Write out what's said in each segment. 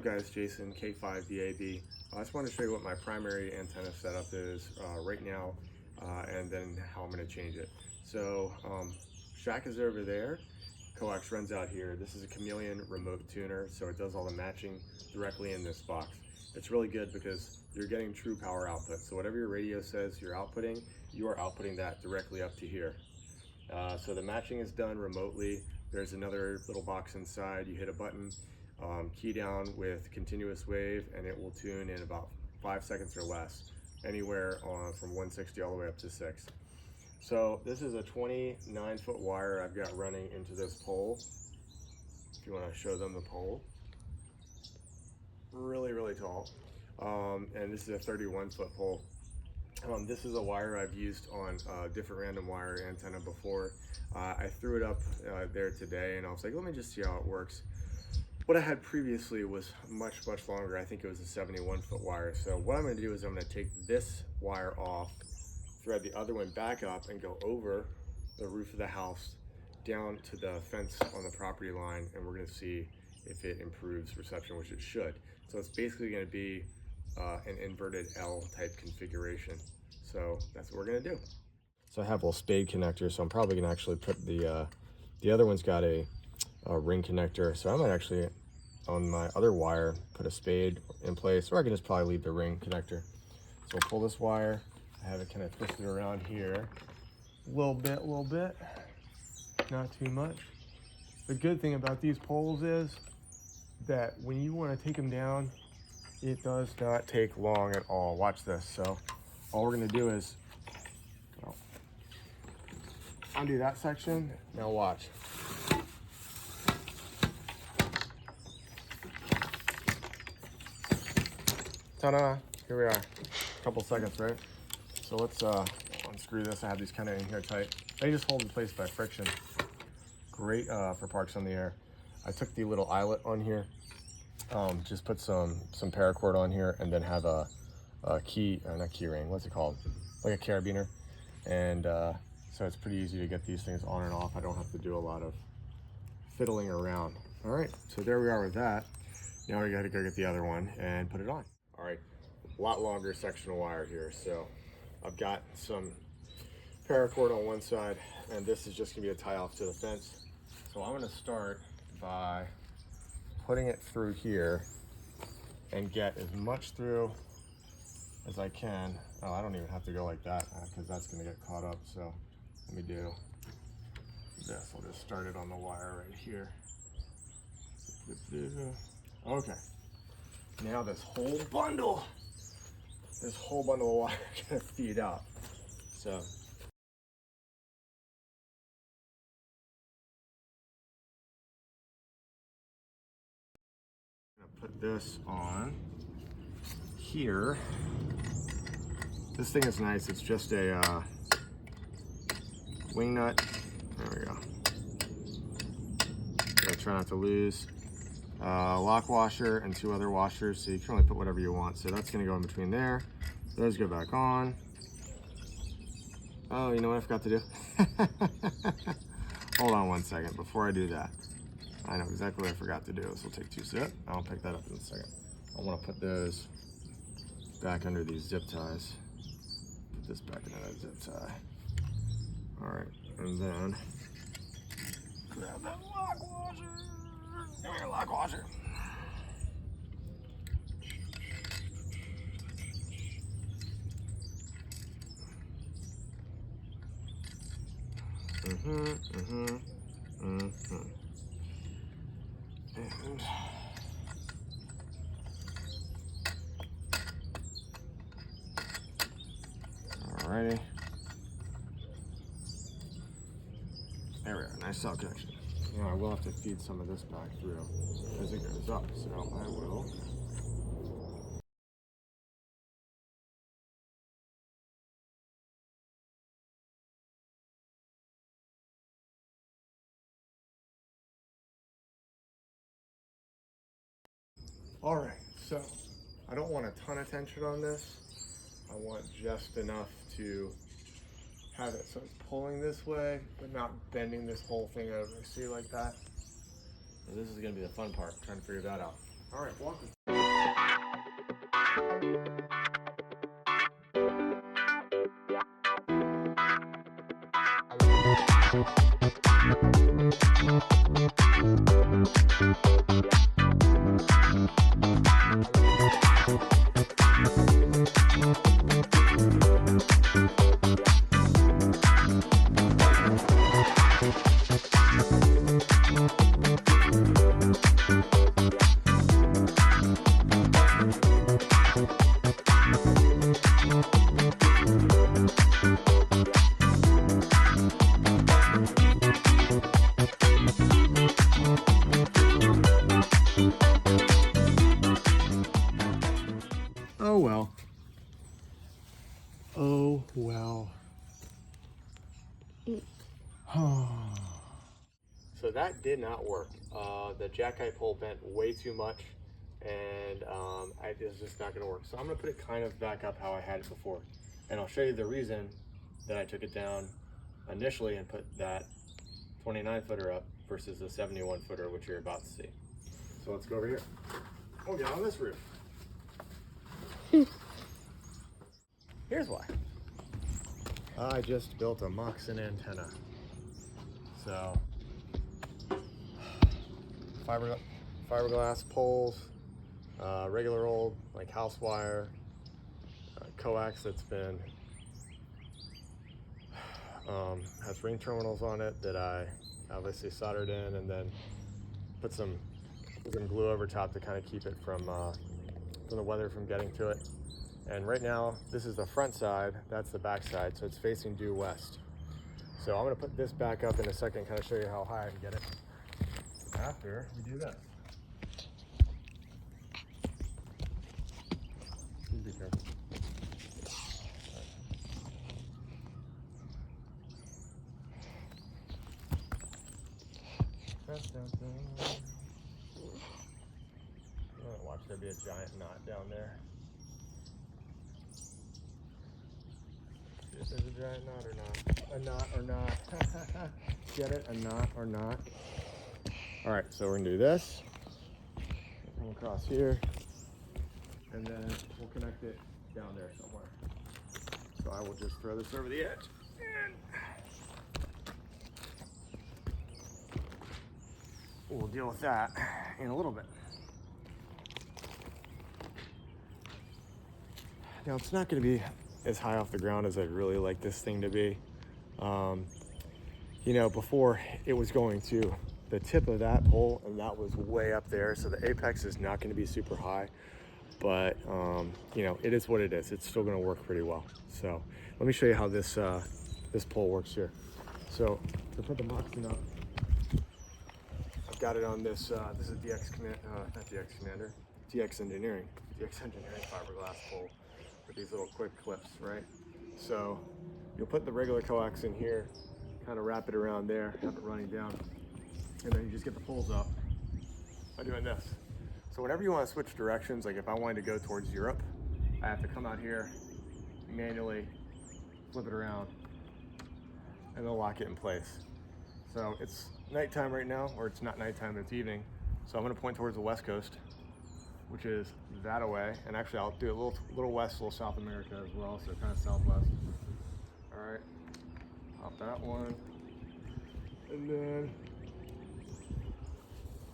guys? Jason, K5VAB. I just want to show you what my primary antenna setup is right now, and then how I'm going to change it. So Shack is over there, coax runs out here. This is a Chameleon remote tuner, so it does all the matching directly in this box. It's really good because you're getting true power output. So whatever your radio says you're outputting, you are outputting that directly up to here. So the matching is done remotely. There's another little box inside. You hit a button, key down with continuous wave, and it will tune in about 5 seconds or less, anywhere from 160 all the way up to 6. So this is a 29-foot wire I've got running into this pole. If you want to show them the pole. Really tall. And this is a 31-foot pole. This is a wire I've used on different random wire antenna before. I threw it up there today and I was like, let me just see how it works. What I had previously was much longer. I think it was a 71-foot wire. So what I'm going to do is I'm going to take this wire off, thread the other one back up, and go over the roof of the house down to the fence on the property line, and we're going to see if it improves reception, which it should. So it's basically going to be an inverted L type configuration. So that's what we're going to do. So I have a little spade connector, so I'm probably going to actually put the other one's got a ring connector, so I might actually on my other wire put a spade in place, or I can just probably leave the ring connector. So I'll pull this wire, I have it kind of twisted around here a little bit, not too much. The good thing about these poles is that when you want to take them down, it does not take long at all. Watch this. So all we're going to do is undo that section. Now watch. Ta-da! Here we are. A couple seconds, right? So let's unscrew this. I have these kind of in here tight. They just hold in place by friction. Great for parks on the air. I took the little eyelet on here. Just put some paracord on here, and then have a key, not key ring. What's it called? Like a carabiner. And so it's pretty easy to get these things on and off. I don't have to do a lot of fiddling around. All right, so there we are with that. Now we got to go get the other one and put it on. All right, a lot longer section of wire here. So I've got some paracord on one side, and this is just gonna be a tie off to the fence. So I'm gonna start by putting it through here and get as much through as I can. Oh, I don't even have to go like that because that's gonna get caught up. So let me do this. I'll just start it on the wire right here. Okay. Now this whole bundle of wire gonna feed out. So I'm gonna put this on here. This thing is nice. It's just a wing nut. There we go. Gotta try not to lose. Lock washer and 2 other washers, so you can only put whatever you want. So that's gonna go in between there. Those go back on. Oh, you know what I forgot to do? Hold on one second before I do that. I know exactly what I forgot to do. This will take 2 seconds. I'll pick that up in a second. I want to put those back under these zip ties. Put this back into that zip tie. All right, and then grab that lock washer. Give me your lock washer. And alrighty. There we are, nice solid connection. Now I will have to feed some of this back through as it goes up, so I will. All right, so I don't want a ton of tension on this. I want just enough to have it so it's pulling this way, but not bending this whole thing over. See, like that? And this is gonna be the fun part, trying to figure that out. All right, welcome. Oh well. Oh well. So that did not work. The jackkite pole bent way too much, and it's just not going to work. So I'm going to put it kind of back up how I had it before, and I'll show you the reason that I took it down initially and put that 29 footer up versus the 71 footer, which you're about to see. So let's go over here. We'll get on this roof. Here's why. I just built a moxon antenna. So fiberglass poles, regular old like house wire, coax that's been has ring terminals on it that I obviously soldered in, and then put some glue over top to kind of keep it from the weather from getting to it. And right now, this is the front side, that's the back side, so it's facing due west. So I'm gonna put this back up in a second, kind of show you how high I can get it after we do this. Be careful. Watch there be a giant knot down there. See if there's a giant knot or not. A knot or not. Get it? A knot or not. All right, so we're gonna do this. Come across here, and then we'll connect it down there somewhere. So I will just throw this over the edge. And we'll deal with that in a little bit. Now it's not going to be as high off the ground as I'd really like this thing to be. You know, before it was going to the tip of that pole, and that was way up there, so the apex is not going to be super high, but you know, it is what it is. It's still going to work pretty well. So let me show you how this this pole works here. So to put the moxon up, I've got it on this. This is DX Engineering fiberglass pole with these little quick clips, right? So you'll put the regular coax in here, kind of wrap it around there, have it running down, and then you just get the poles up by doing this. So whenever you want to switch directions, like if I wanted to go towards Europe, I have to come out here, manually flip it around, and then lock it in place. So it's nighttime right now, or it's not nighttime, it's evening. So I'm gonna point towards the West Coast, which is that away. And actually I'll do a little west, a little South America as well, so kind of southwest. All right, pop that one. And then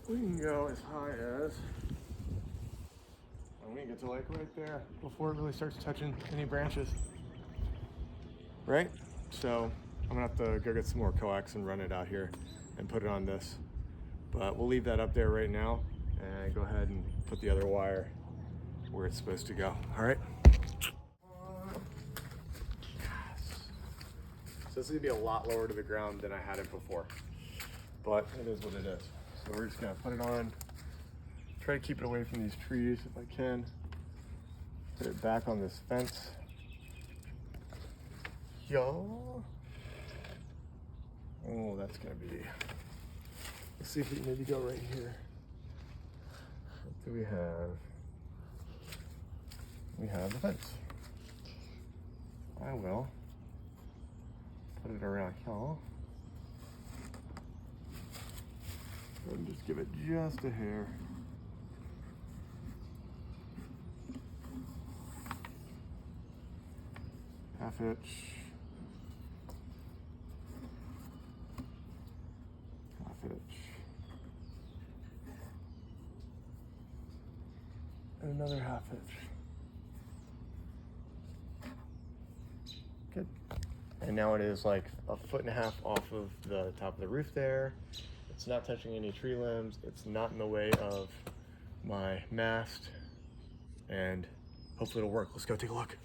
we can go as high as, and we can get to like right there before it really starts touching any branches. Right? So I'm gonna have to go get some more coax and run it out here and put it on this. But we'll leave that up there right now and go ahead and put the other wire where it's supposed to go. All right. So this is gonna be a lot lower to the ground than I had it before, but it is what it is. So we're just gonna put it on, try to keep it away from these trees if I can. Put it back on this fence. Yo. Oh, that's gonna be, let's see if we can maybe go right here. What do we have? We have the fence. I will put it around here. And just give it just a hair. hitch. Half hitch. And another half hitch. Good. And now it is like 1.5 feet off of the top of the roof there. It's not touching any tree limbs. It's not in the way of my mast, and hopefully it'll work. Let's go take a look.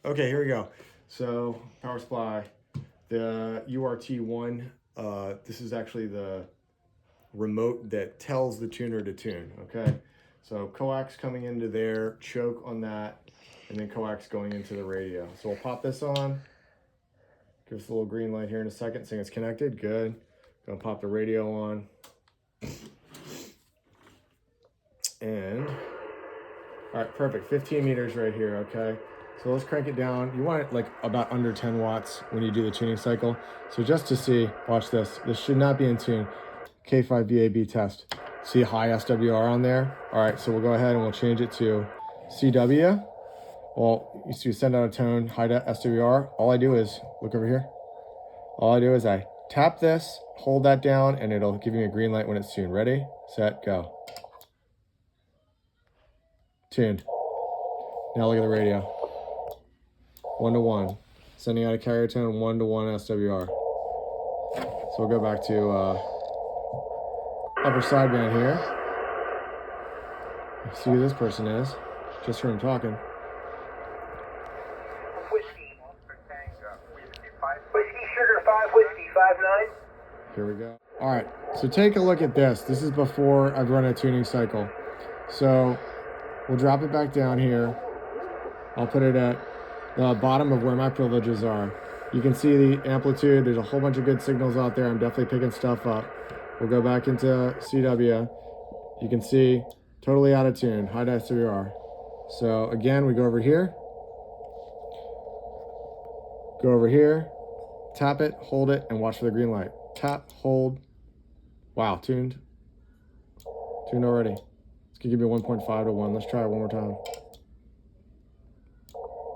Okay, here we go. So power supply, the URT1, this is actually the remote that tells the tuner to tune, okay? So coax coming into there, choke on that, and then coax going into the radio. So we'll pop this on. Give us a little green light here in a second, saying it's connected. Good. Gonna pop the radio on. And, all right, perfect. 15 meters right here, okay? So let's crank it down. You want it like about under 10 watts when you do the tuning cycle. So just to see, watch this. This should not be in tune. K5 VAB test. See high SWR on there? All right, so we'll go ahead and we'll change it to CW. Well, you see, send out a tone, high SWR. All I do is, look over here. All I do is I tap this, hold that down, and it'll give me a green light when it's tuned. Ready, set, go. Tuned. Now look at the radio. 1-to-1. Sending out a carrier tone, 1-to-1 SWR. So we'll go back to upper sideband here. See who this person is. Just heard him talking. Whiskey Sugar 5, Whiskey 59. Here we go. All right, so take a look at this. This is before I've run a tuning cycle. So we'll drop it back down here. I'll put it at the bottom of where my privileges are. You can see the amplitude. There's a whole bunch of good signals out there. I'm definitely picking stuff up. We'll go back into CW. You can see totally out of tune, high SWR. So again, we go over here. Go over here, tap it, hold it, and watch for the green light. Tap, hold. Wow, tuned. Tuned already. It's gonna give me 1.5 to 1. Let's try it one more time.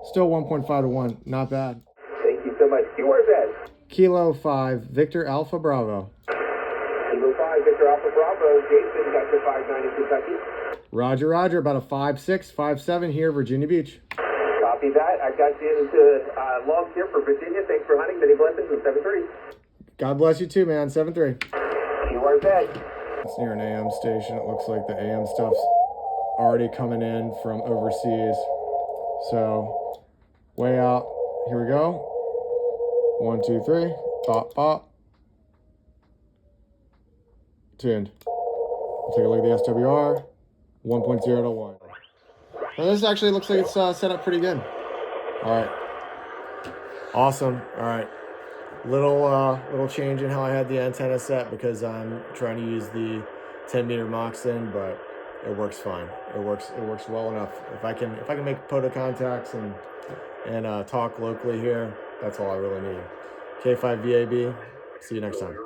Still 1.5 to 1, not bad. Thank you so much. Where's that? Kilo 5, Victor Alpha Bravo. Kilo 5, Victor Alpha Bravo, Jason, Vector 59 in Kentucky. Roger, roger, about a 5.6, 5.7 here, Virginia Beach. Copy that. I got you into logs here for Virginia. Thanks for hunting. Many blessings in 7-3. God bless you too, man, 7-3. Where's that? It's near an AM station. It looks like the AM stuff's already coming in from overseas. So, way out. Here we go. 1, 2, 3. Bop, bop. Tuned. We'll take a look at the SWR. 1.0 to 1. Now this actually looks like it's set up pretty good. All right. Awesome. All right. Little change in how I had the antenna set because I'm trying to use the 10-meter moxon, but it works fine. It works well enough. If I can make poto contacts and talk locally here, that's all I really need. K5 VAB. See you next time.